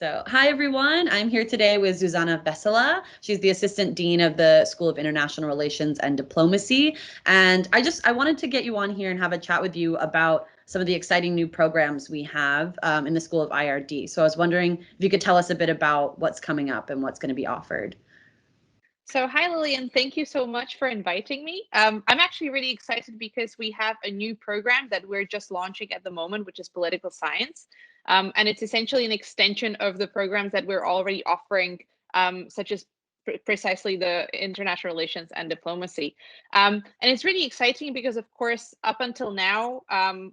So, hi everyone. I'm here today with Zuzana Veselá. She's the Assistant Dean of the School of International Relations and Diplomacy. And I wanted to get you on here and have a chat with you about some of the exciting new programs we have in the School of IRD. So I was wondering if you could tell us a bit about what's coming up and what's going to be offered. So hi, Lillian. Thank you so much for inviting me. I'm actually really excited because we have a new program that we're just launching at the moment, which is political science. And it's essentially an extension of the programs that we're already offering, such as precisely the international relations and diplomacy. And it's really exciting because, of course, up until now,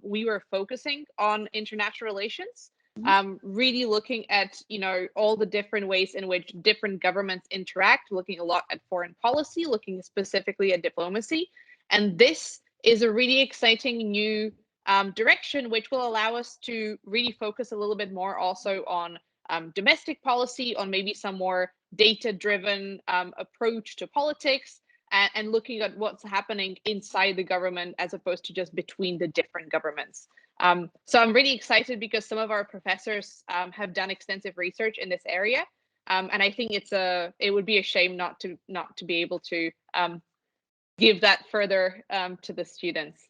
we were focusing on international relations. Really looking at, all the different ways in which different governments interact, looking a lot at foreign policy, looking specifically at diplomacy. And this is a really exciting new direction, which will allow us to really focus a little bit more also on domestic policy, on maybe some more data-driven approach to politics, and looking at what's happening inside the government as opposed to just between the different governments. So I'm really excited because some of our professors have done extensive research in this area, and I think it would be a shame not to be able to give that further to the students.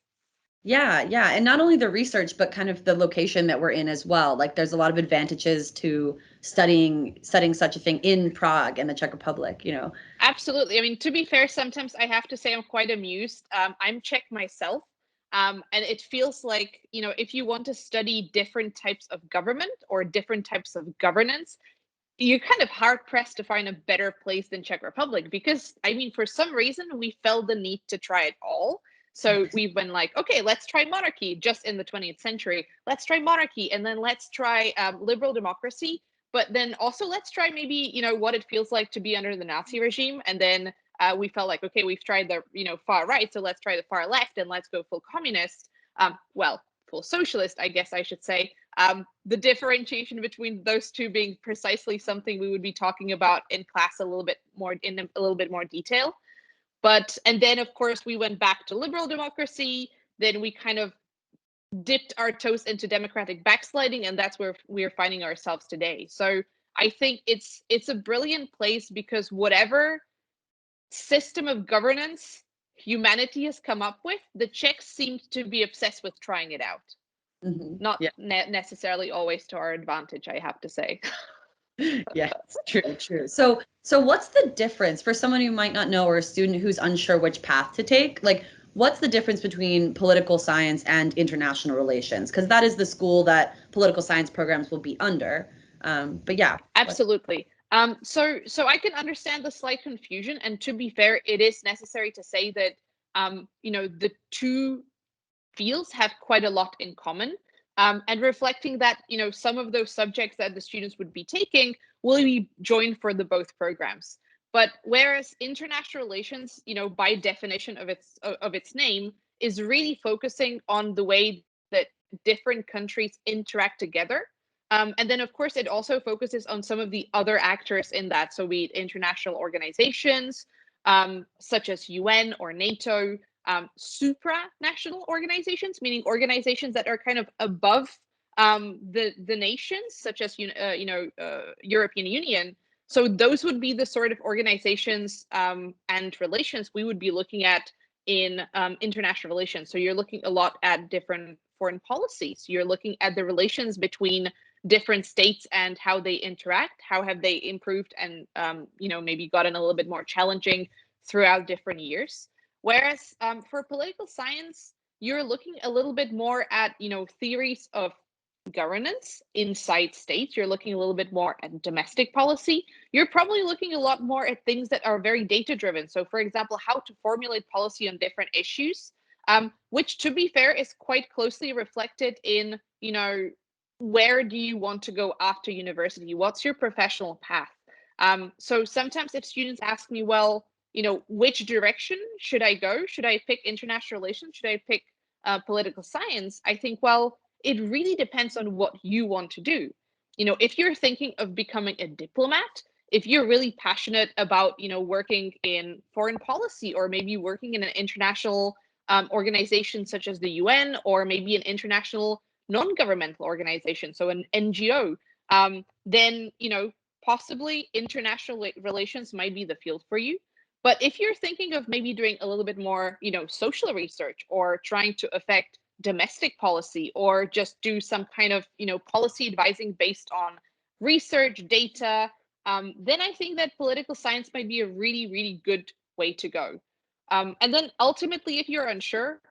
Yeah, and not only the research, but kind of the location that we're in as well. Like, there's a lot of advantages to studying such a thing in Prague and the Czech Republic. Absolutely. I mean, to be fair, sometimes I have to say I'm quite amused. I'm Czech myself. And it feels like, if you want to study different types of government or different types of governance, you're kind of hard pressed to find a better place than Czech Republic, because, I mean, for some reason, we felt the need to try it all. So we've been like, okay, let's try monarchy just in the 20th century. Let's try monarchy, and then let's try liberal democracy. But then also let's try maybe, what it feels like to be under the Nazi regime. And then we felt like, okay, we've tried the, far right, so let's try the far left and let's go full communist. Well, full socialist, I guess I should say. The differentiation between those two being precisely something we would be talking about in class a little bit more detail. And then, of course, we went back to liberal democracy. Then we kind of dipped our toes into democratic backsliding, and that's where we're finding ourselves today. So I think it's a brilliant place because whatever system of governance humanity has come up with, the Czechs seem to be obsessed with trying it out. Not necessarily always to our advantage, I have to say. Yes, true. So what's the difference for someone who might not know, or a student who's unsure which path to take? Like, what's the difference between political science and international relations? Because that is the school that political science programs will be under. But yeah. Absolutely. So I can understand the slight confusion, and to be fair, it is necessary to say that the two fields have quite a lot in common. And reflecting that, some of those subjects that the students would be taking will be joined for the both programs. But whereas international relations, by definition of its name, is really focusing on the way that different countries interact together. And then, of course, it also focuses on some of the other actors in that. So be it international organizations, such as UN or NATO, supranational organizations, meaning organizations that are kind of above the nations, such as European Union. So those would be the sort of organizations and relations we would be looking at in international relations. So you're looking a lot at different foreign policies. You're looking at the relations between different states and how they interact. How have they improved and maybe gotten a little bit more challenging throughout different years. Whereas for political science, you're looking a little bit more at, theories of governance inside states. You're looking a little bit more at domestic policy. You're probably looking a lot more at things that are very data-driven. So, for example, how to formulate policy on different issues, which, to be fair, is quite closely reflected in, where do you want to go after university? What's your professional path? So sometimes if students ask me, well, which direction should I go? Should I pick international relations? Should I pick political science? I think, well, it really depends on what you want to do. If you're thinking of becoming a diplomat, if you're really passionate about, working in foreign policy, or maybe working in an international organization such as the UN, or maybe an international non-governmental organization, so an NGO, then, possibly international relations might be the field for you. But if you're thinking of maybe doing a little bit more, social research, or trying to affect domestic policy, or just do some kind of, policy advising based on research data, then I think that political science might be a really, really good way to go. And then ultimately, if you're unsure,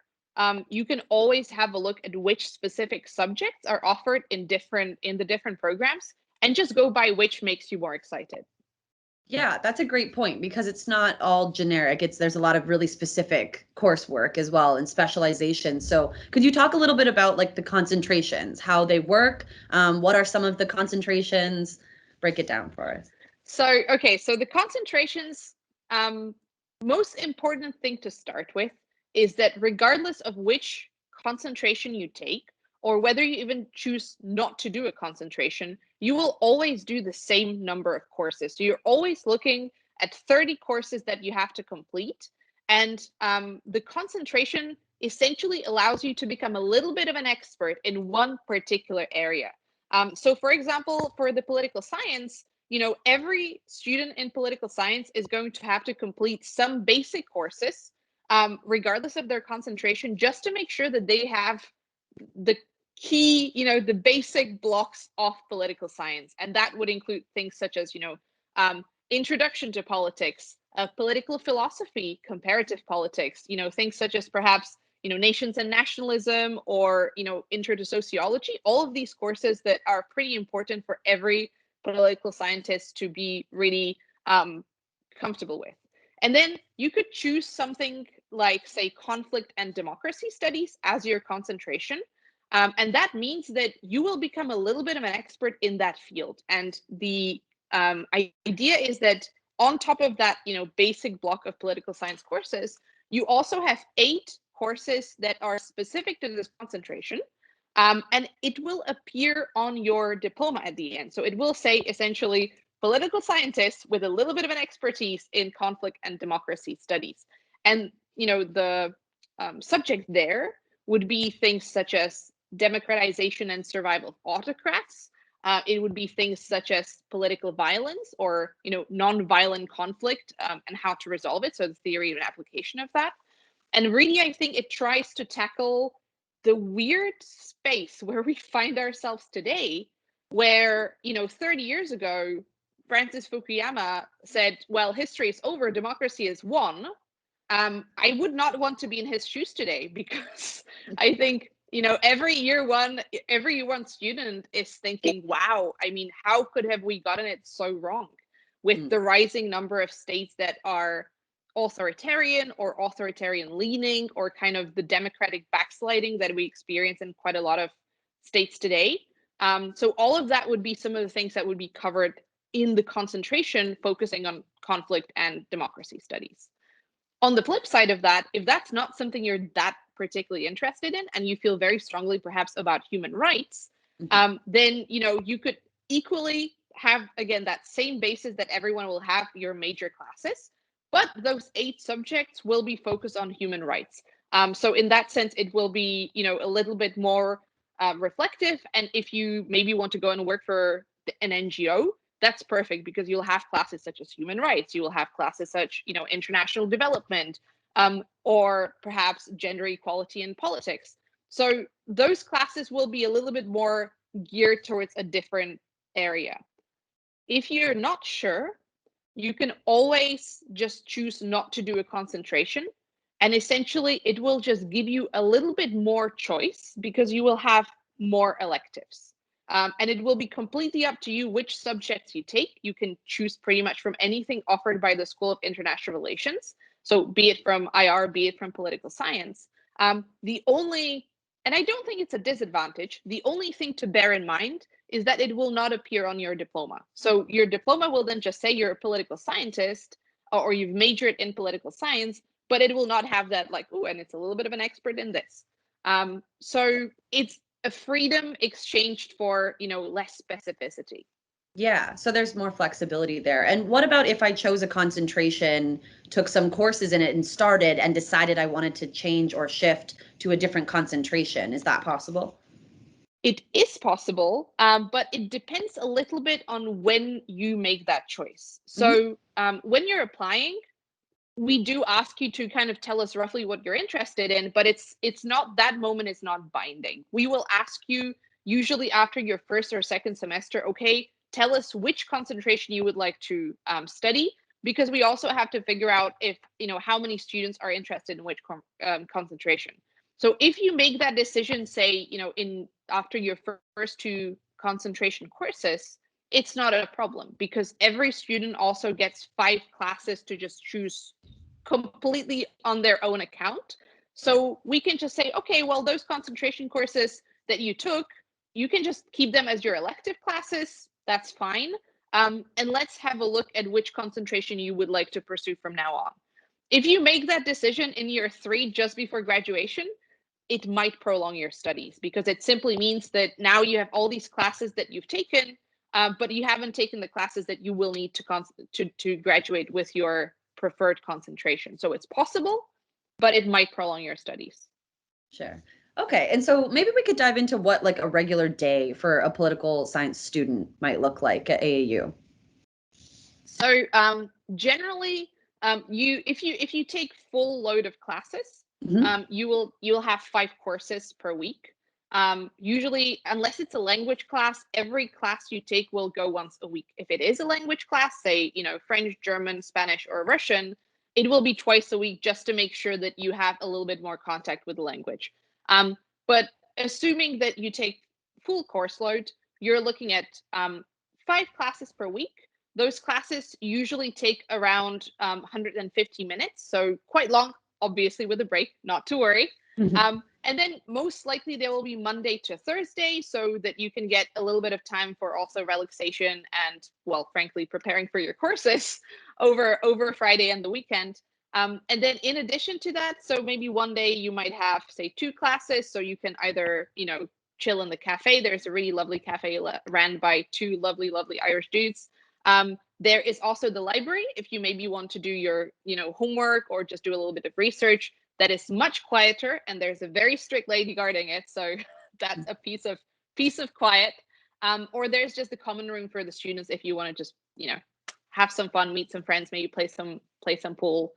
you can always have a look at which specific subjects are offered in the different programs, and just go by which makes you more excited. Yeah, that's a great point, because it's not all generic. There's a lot of really specific coursework as well, and specialization. So could you talk a little bit about like the concentrations, how they work? What are some of the concentrations? Break it down for us. So the concentrations, most important thing to start with is that regardless of which concentration you take, or whether you even choose not to do a concentration, you will always do the same number of courses. So you're always looking at 30 courses that you have to complete. And the concentration essentially allows you to become a little bit of an expert in one particular area. So for example, for the political science, every student in political science is going to have to complete some basic courses, regardless of their concentration, just to make sure that they have the key, the basic blocks of political science. And that would include things such as, introduction to politics, political philosophy, comparative politics, things such as perhaps, nations and nationalism, or, intro to sociology, all of these courses that are pretty important for every political scientist to be really comfortable with. And then you could choose something like, say, conflict and democracy studies as your concentration. And that means that you will become a little bit of an expert in that field. And the idea is that on top of that, basic block of political science courses, you also have 8 courses that are specific to this concentration. And it will appear on your diploma at the end. So it will say essentially political scientist with a little bit of an expertise in conflict and democracy studies. And, the subject there would be things such as democratization and survival of autocrats. It would be things such as political violence, or, non-violent conflict, and how to resolve it. So the theory and application of that. And really, I think it tries to tackle the weird space where we find ourselves today, where, 30 years ago, Francis Fukuyama said, well, history is over, democracy is won. I would not want to be in his shoes today, because I think, every year one student is thinking, wow, I mean, how could have we gotten it so wrong with the rising number of states that are authoritarian or authoritarian leaning, or kind of the democratic backsliding that we experience in quite a lot of states today. So all of that would be some of the things that would be covered in the concentration, focusing on conflict and democracy studies. On the flip side of that, if that's not something you're that particularly interested in, and you feel very strongly perhaps about human rights, then you could equally have, again, that same basis that everyone will have your major classes, but those 8 subjects will be focused on human rights. So in that sense, it will be a little bit more reflective. And if you maybe want to go and work for an NGO, that's perfect, because you'll have classes such as human rights, you will have classes such, international development, or perhaps gender equality in politics. So those classes will be a little bit more geared towards a different area. If you're not sure, you can always just choose not to do a concentration, and essentially it will just give you a little bit more choice, because you will have more electives. And it will be completely up to you which subjects you take. You can choose pretty much from anything offered by the School of International Relations. So be it from IR, be it from political science. The only, and I don't think it's a disadvantage, the only thing to bear in mind is that it will not appear on your diploma. So your diploma will then just say you're a political scientist, or you've majored in political science, but it will not have that like, oh, and it's a little bit of an expert in this. So it's a freedom exchanged for, less specificity. Yeah, so there's more flexibility there. And what about if I chose a concentration, took some courses in it, and started and decided I wanted to change or shift to a different concentration? Is that possible? It is possible, but it depends a little bit on when you make that choice. So when you're applying, we do ask you to kind of tell us roughly what you're interested in, but it's not, that moment is not binding. We will ask you usually after your first or second semester, okay, tell us which concentration you would like to study, because we also have to figure out if, how many students are interested in which concentration. So if you make that decision, say, in after your first two concentration courses, it's not a problem, because every student also gets 5 classes to just choose completely on their own account. So we can just say, okay, well, those concentration courses that you took, you can just keep them as your elective classes. That's fine. And let's have a look at which concentration you would like to pursue from now on. If you make that decision in year 3 just before graduation, it might prolong your studies, because it simply means that now you have all these classes that you've taken, but you haven't taken the classes that you will need to graduate with your preferred concentration. So it's possible, but it might prolong your studies. Sure. Okay. And so maybe we could dive into what like a regular day for a political science student might look like at AAU. So generally, if you take full load of classes, you'll have 5 courses per week. Usually, unless it's a language class, every class you take will go once a week. If it is a language class, say, French, German, Spanish, or Russian, it will be twice a week, just to make sure that you have a little bit more contact with the language. But assuming that you take full course load, you're looking at 5 classes per week. Those classes usually take around 150 minutes, so quite long, obviously with a break, not to worry. And then most likely they will be Monday to Thursday, so that you can get a little bit of time for also relaxation and, well, frankly, preparing for your courses over Friday and the weekend. And then in addition to that, so maybe one day you might have, say, 2 classes, so you can either, chill in the cafe. There's a really lovely cafe ran by 2 lovely Irish dudes. There is also the library, if you maybe want to do your, homework or just do a little bit of research. That is much quieter, and there's a very strict lady guarding it, so that's a piece of quiet. Or there's just the common room for the students if you want to just, have some fun, meet some friends, maybe play some pool.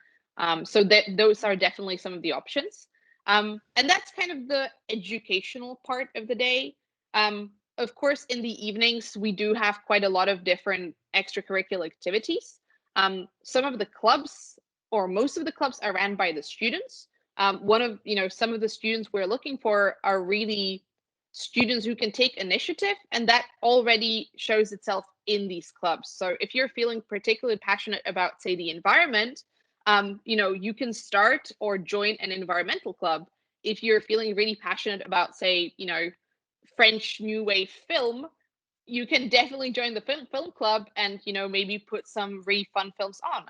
So those are definitely some of the options. And that's kind of the educational part of the day. Of course, in the evenings, we do have quite a lot of different extracurricular activities. Some of the clubs, or most of the clubs, are ran by the students. Some of the students we're looking for are really students who can take initiative, and that already shows itself in these clubs. So if you're feeling particularly passionate about, say, the environment, you can start or join an environmental club. If you're feeling really passionate about, say, French New Wave film, you can definitely join the film club and, maybe put some really fun films on.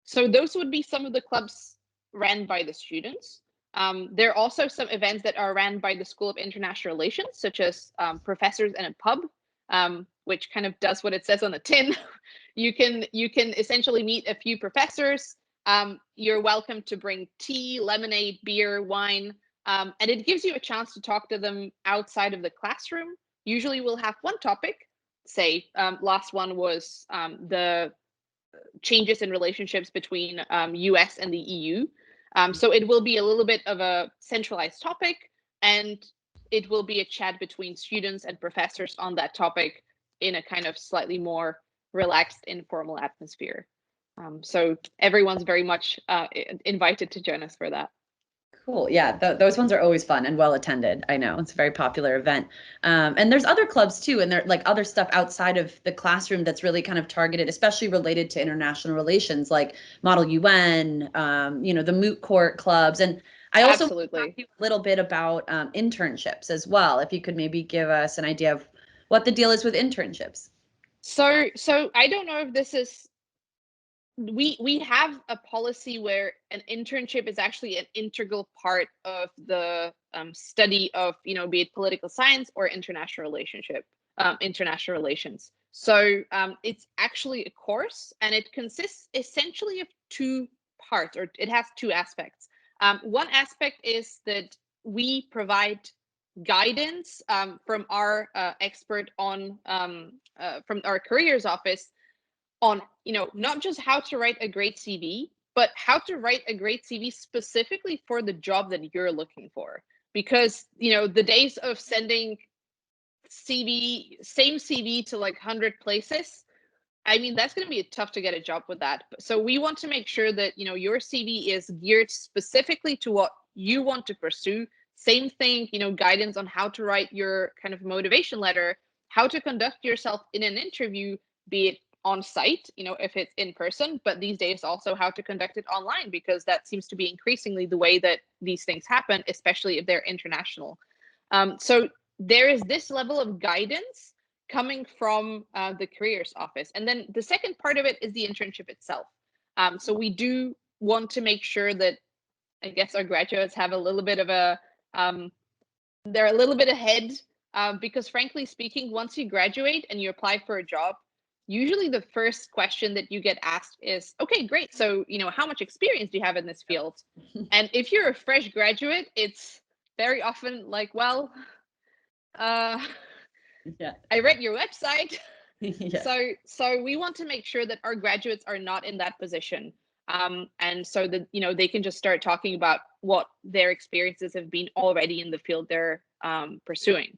So those would be some of the clubs ran by the students. There are also some events that are ran by the School of International Relations, such as Professors in a Pub, which kind of does what it says on the tin. You can essentially meet a few professors. You're welcome to bring tea, lemonade, beer, wine, and it gives you a chance to talk to them outside of the classroom. Usually we'll have one topic. Say, last one was the changes in relationships between US and the EU. So it will be a little bit of a centralized topic, and it will be a chat between students and professors on that topic in a kind of slightly more relaxed, informal atmosphere. So everyone's very much invited to join us for that. Cool. Yeah, those ones are always fun and well attended. I know it's a very popular event. And there's other clubs too, and there's like other stuff outside of the classroom that's really kind of targeted, especially related to international relations, like Model UN, the moot court clubs. And I also Absolutely. talk to you a little bit about internships as well. If you could maybe give us an idea of what the deal is with internships. So I don't know if this is, we have a policy where an internship is actually an integral part of the study of, be it political science or international relations. So it's actually a course, and it consists essentially of 2 parts, or it has 2 aspects. One aspect is that we provide guidance from our expert on from our careers office on, not just how to write a great CV, but how to write a great CV specifically for the job that you're looking for. Because, the days of sending same CV to like 100 places, I mean, that's going to be tough to get a job with that. So we want to make sure that, your CV is geared specifically to what you want to pursue. Same thing, guidance on how to write your kind of motivation letter, how to conduct yourself in an interview, be it on site, if it's in person, but these days also how to conduct it online, because that seems to be increasingly the way that these things happen, especially if they're international. So there is this level of guidance coming from the careers office. And then the second part of it is the internship itself. So we do want to make sure that, I guess, our graduates have a little bit of they're a little bit ahead, because frankly speaking, once you graduate and you apply for a job, usually the first question that you get asked is, okay, great. So, how much experience do you have in this field? And if you're a fresh graduate, it's very often like, well, Yeah. I read your website. Yeah. So we want to make sure that our graduates are not in that position. And so that, they can just start talking about what their experiences have been already in the field they're pursuing.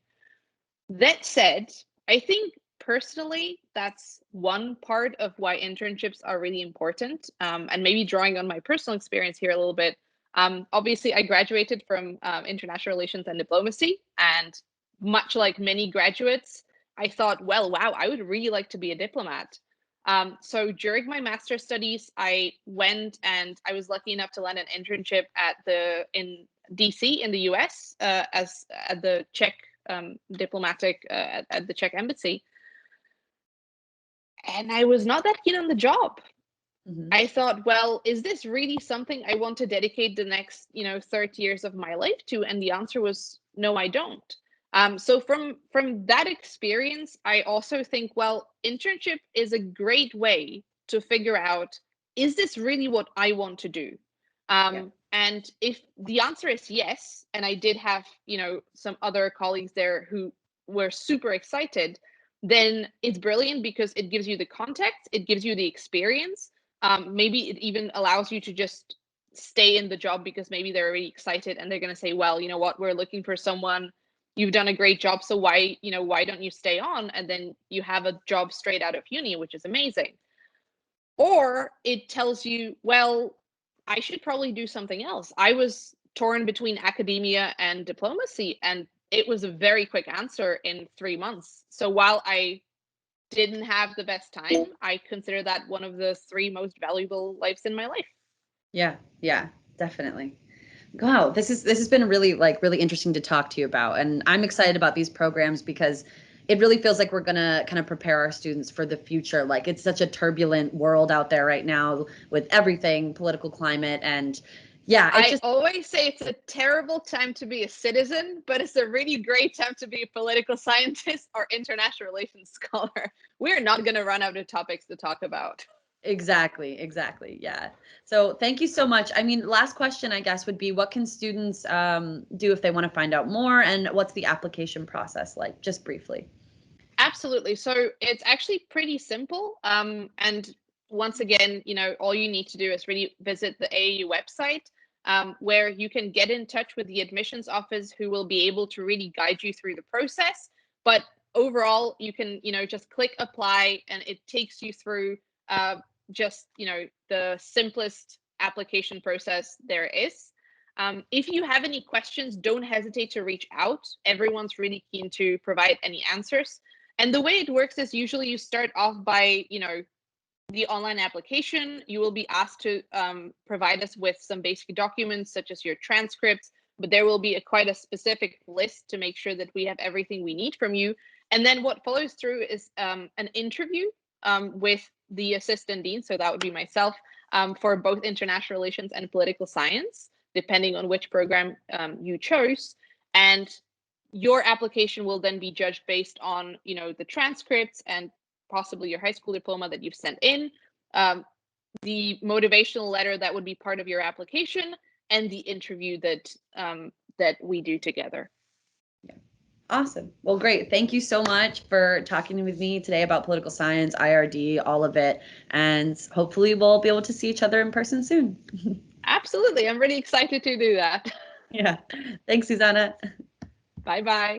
That said, I think personally, that's one part of why internships are really important. And maybe drawing on my personal experience here a little bit. Obviously, I graduated from international relations and diplomacy, and much like many graduates, I thought, well, wow, I would really like to be a diplomat. So during my master's studies, I went and I was lucky enough to land an internship in DC in the US as at the Czech diplomatic at the Czech embassy. And I was not that keen on the job. Mm-hmm. I thought, well, is this really something I want to dedicate the next, 30 years of my life to? And the answer was, no, I don't. So from that experience, I also think, well, internship is a great way to figure out, is this really what I want to do? And if the answer is yes, and I did have, some other colleagues there who were super excited, then it's brilliant because it gives you the context, it gives you the experience. Maybe it even allows you to just stay in the job because maybe they're really excited and they're going to say, well, you know what, we're looking for someone, you've done a great job, so why don't you stay on? And then you have a job straight out of uni, which is amazing. Or it tells you, well, I should probably do something else. I was torn between academia and diplomacy, and it was a very quick answer in 3 months. So while I didn't have the best time, I consider that one of the 3 most valuable lives in my life. Yeah, definitely. Wow, this has been really interesting to talk to you about, and I'm excited about these programs because it really feels like we're gonna kind of prepare our students for the future. Like, it's such a turbulent world out there right now with everything, political climate, and yeah, I always say it's a terrible time to be a citizen, but it's a really great time to be a political scientist or international relations scholar. We're not going to run out of topics to talk about. Exactly. Yeah. So thank you so much. I mean, last question, I guess, would be, what can students do if they want to find out more, and what's the application process like, just briefly? Absolutely. So it's actually pretty simple. And once again, all you need to do is really visit the AAU website, where you can get in touch with the admissions office, who will be able to really guide you through the process. But overall, you can, just click apply, and it takes you through just, the simplest application process there is. If you have any questions, don't hesitate to reach out. Everyone's really keen to provide any answers. And the way it works is usually you start off by, the online application. You will be asked to provide us with some basic documents, such as your transcripts, but there will be quite a specific list to make sure that we have everything we need from you. And then what follows through is an interview with the assistant dean, so that would be myself, for both international relations and political science, depending on which program you chose. And your application will then be judged based on, the transcripts and possibly your high school diploma that you've sent in, the motivational letter that would be part of your application, and the interview that we do together. Yeah. Awesome. Well, great. Thank you so much for talking with me today about political science, IRD, all of it. And hopefully we'll be able to see each other in person soon. Absolutely. I'm really excited to do that. Yeah. Thanks, Zuzana. Bye-bye.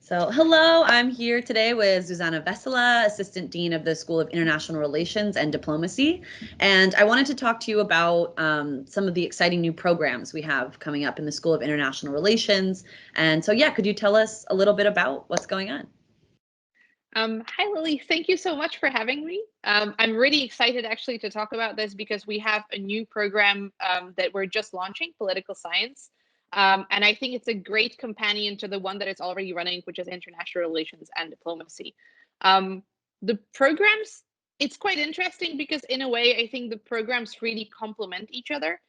So hello, I'm here today with Zuzana Veselá, Assistant Dean of the School of International Relations and Diplomacy. And I wanted to talk to you about some of the exciting new programs we have coming up in the School of International Relations. And so, yeah, could you tell us a little bit about what's going on? Hi, Lily. Thank you so much for having me. I'm really excited actually to talk about this because we have a new program that we're just launching, political science. And I think it's a great companion to the one that is already running, which is international relations and diplomacy. The programs, it's quite interesting because in a way, I think the programs really complement each other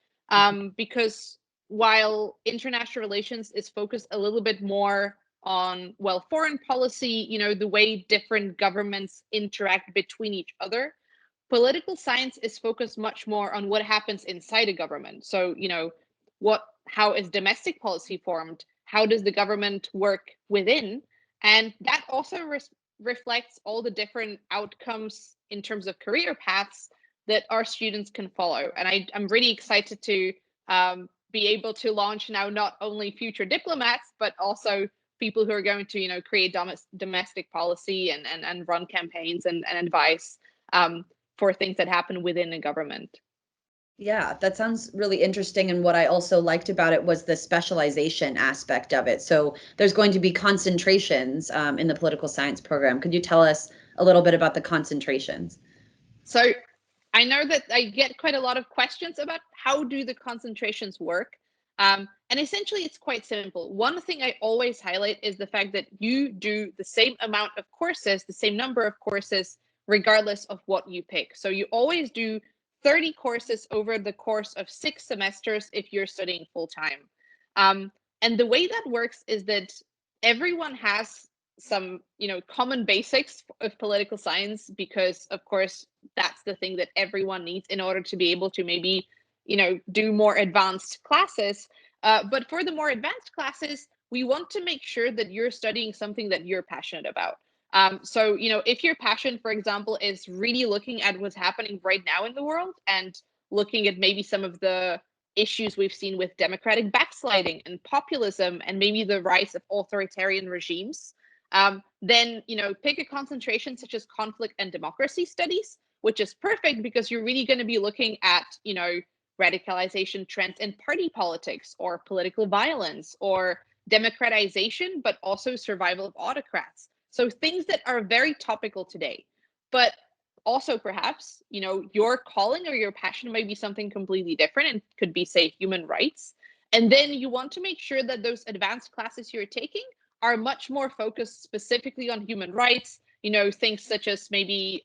because while international relations is focused a little bit more on, well, foreign policy, the way different governments interact between each other. Political science is focused much more on what happens inside a government. So, how is domestic policy formed? How does the government work within? And that also reflects all the different outcomes in terms of career paths that our students can follow. And I'm really excited to be able to launch now not only future diplomats, but also people who are going to, create domestic policy and run campaigns and advice for things that happen within a government. Yeah, that sounds really interesting. And what I also liked about it was the specialization aspect of it. So there's going to be concentrations in the political science program. Could you tell us a little bit about the concentrations? So I know that I get quite a lot of questions about how do the concentrations work. And essentially, it's quite simple. One thing I always highlight is the fact that you do the same amount of courses, the same number of courses, regardless of what you pick. So you always do 30 courses over the course of 6 semesters if you're studying full time. And the way that works is that everyone has some, common basics of political science, because of course, that's the thing that everyone needs in order to be able to maybe, do more advanced classes. But for the more advanced classes, we want to make sure that you're studying something that you're passionate about. So, if your passion, for example, is really looking at what's happening right now in the world and looking at maybe some of the issues we've seen with democratic backsliding and populism and maybe the rise of authoritarian regimes, then, pick a concentration such as conflict and democracy studies, which is perfect because you're really going to be looking at, radicalization trends in party politics or political violence or democratization, but also survival of autocrats. So things that are very topical today, but also perhaps, your calling or your passion might be something completely different and could be, say, human rights. And then you want to make sure that those advanced classes you're taking are much more focused specifically on human rights, things such as maybe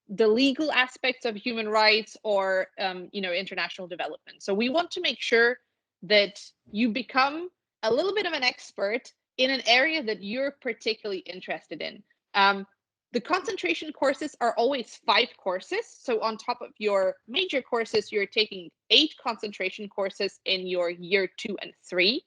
the legal aspects of human rights or, international development. So we want to make sure that you become a little bit of an expert in an area that you're particularly interested in. The concentration courses are always 5 courses. So on top of your major courses, you're taking 8 concentration courses in your year 2 and 3.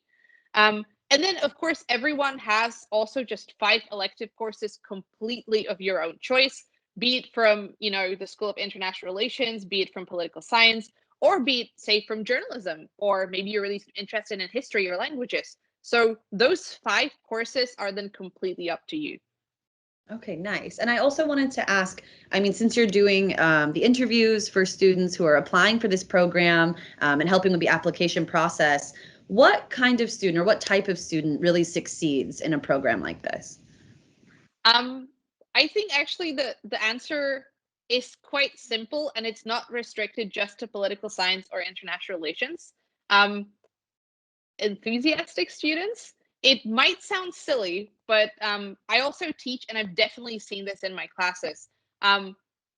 And then, of course, everyone has also just 5 elective courses completely of your own choice, be it from, the School of International Relations, be it from political science, or be it, say, from journalism, or maybe you're really interested in history or languages. So those 5 courses are then completely up to you. Okay, nice. And I also wanted to ask, I mean, since you're doing the interviews for students who are applying for this program and helping with the application process, what kind of student or what type of student really succeeds in a program like this? I think actually the answer is quite simple, and it's not restricted just to political science or international relations. Enthusiastic students. It might sound silly, but I also teach, and I've definitely seen this in my classes.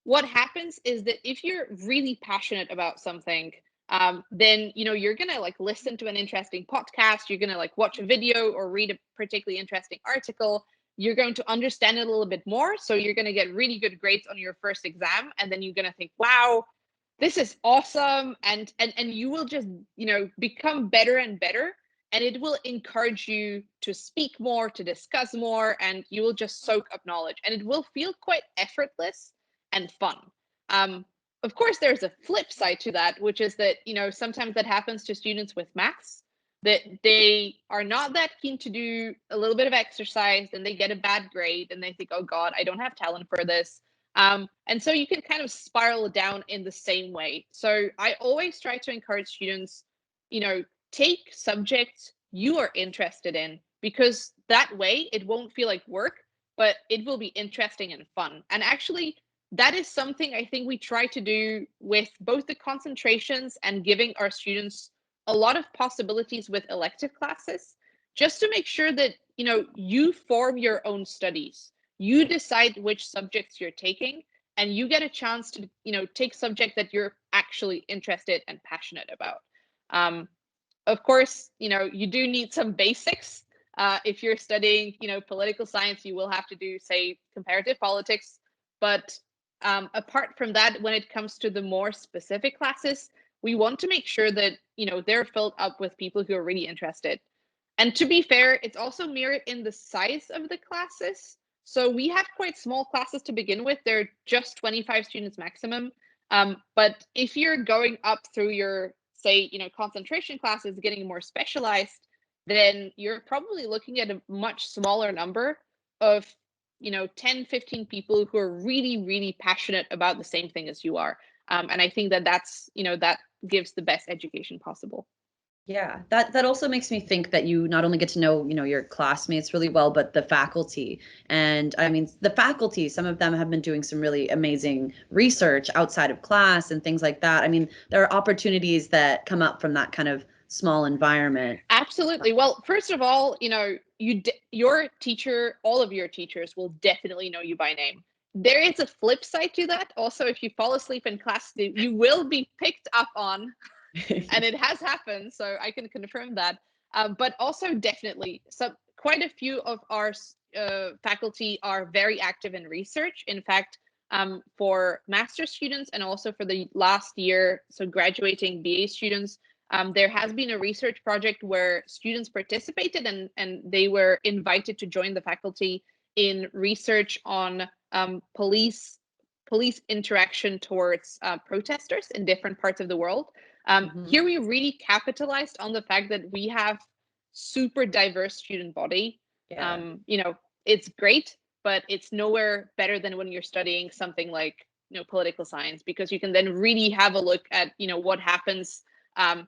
What happens is that if you're really passionate about something, then you're gonna like listen to an interesting podcast, you're gonna like watch a video or read a particularly interesting article. You're going to understand it a little bit more, so you're going to get really good grades on your first exam, and then you're going to think, wow, this is awesome, and you will just become better and better, and it will encourage you to speak more, to discuss more, and you will just soak up knowledge, and it will feel quite effortless and fun. Of course, there's a flip side to that, which is that sometimes that happens to students with maths. that they are not that keen to do a little bit of exercise, then they get a bad grade and they think, oh God, I don't have talent for this. And so you can kind of spiral down in the same way. So I always try to encourage students, take subjects you are interested in, because that way it won't feel like work, but it will be interesting and fun. And actually, that is something I think we try to do with both the concentrations and giving our students a lot of possibilities with elective classes, just to make sure that, you form your own studies. You decide which subjects you're taking, and you get a chance to, take subjects that you're actually interested and passionate about. Of course, you do need some basics. If you're studying, political science, you will have to do, say, comparative politics. But apart from that, when it comes to the more specific classes, we want to make sure that, they're filled up with people who are really interested. And to be fair, it's also mirrored in the size of the classes. So we have quite small classes to begin with. They're just 25 students maximum. But if you're going up through your, say, concentration classes, getting more specialized, then you're probably looking at a much smaller number of, 10, 15 people who are really, really passionate about the same thing as you are. And I think that that's, that gives the best education possible. Yeah, that also makes me think that you not only get to know, your classmates really well, but the faculty. And I mean, the faculty, some of them have been doing some really amazing research outside of class and things like that. I mean, there are opportunities that come up from that kind of small environment. Absolutely. Well, first of all, your teacher, all of your teachers will definitely know you by name. There is a flip side to that. Also, if you fall asleep in class, you will be picked up on. And it has happened, so I can confirm that. But also definitely, quite a few of our faculty are very active in research. In fact, for master's students and also for the last year, so graduating BA students, there has been a research project where students participated and they were invited to join the faculty in research on police interaction towards protesters in different parts of the world. Here we really capitalized on the fact that we have super diverse student body. Yeah. It's great, but it's nowhere better than when you're studying something like, political science, because you can then really have a look at, what happens,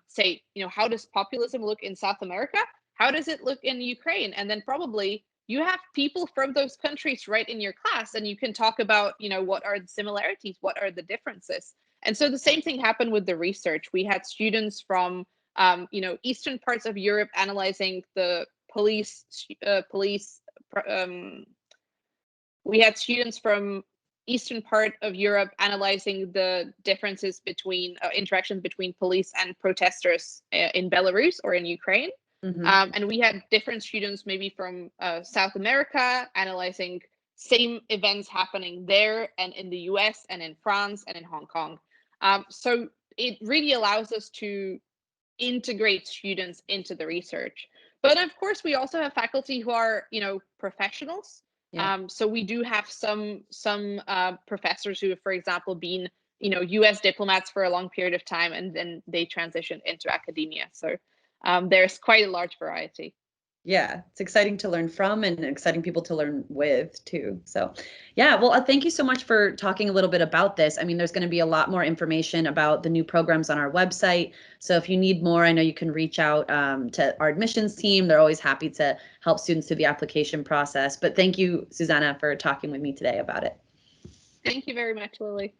say, how does populism look in South America? How does it look in Ukraine? And then probably you have people from those countries right in your class, and you can talk about, what are the similarities, what are the differences. And so the same thing happened with the research. We had students from, eastern parts of Europe analyzing the police. We had students from eastern part of Europe analyzing the differences between interactions between police and protesters in Belarus or in Ukraine. And we had different students maybe from South America analyzing same events happening there and in the US and in France and in Hong Kong. So it really allows us to integrate students into the research. But of course, we also have faculty who are, professionals. Yeah. So we do have some professors who have, for example, been, US diplomats for a long period of time, and then they transitioned into academia. So there's quite a large variety. Yeah, it's exciting to learn from and exciting people to learn with too. So yeah, well, thank you so much for talking a little bit about this. I mean, there's going to be a lot more information about the new programs on our website. So if you need more, I know you can reach out to our admissions team. They're always happy to help students through the application process. But thank you, Zuzana, for talking with me today about it. Thank you very much, Lily.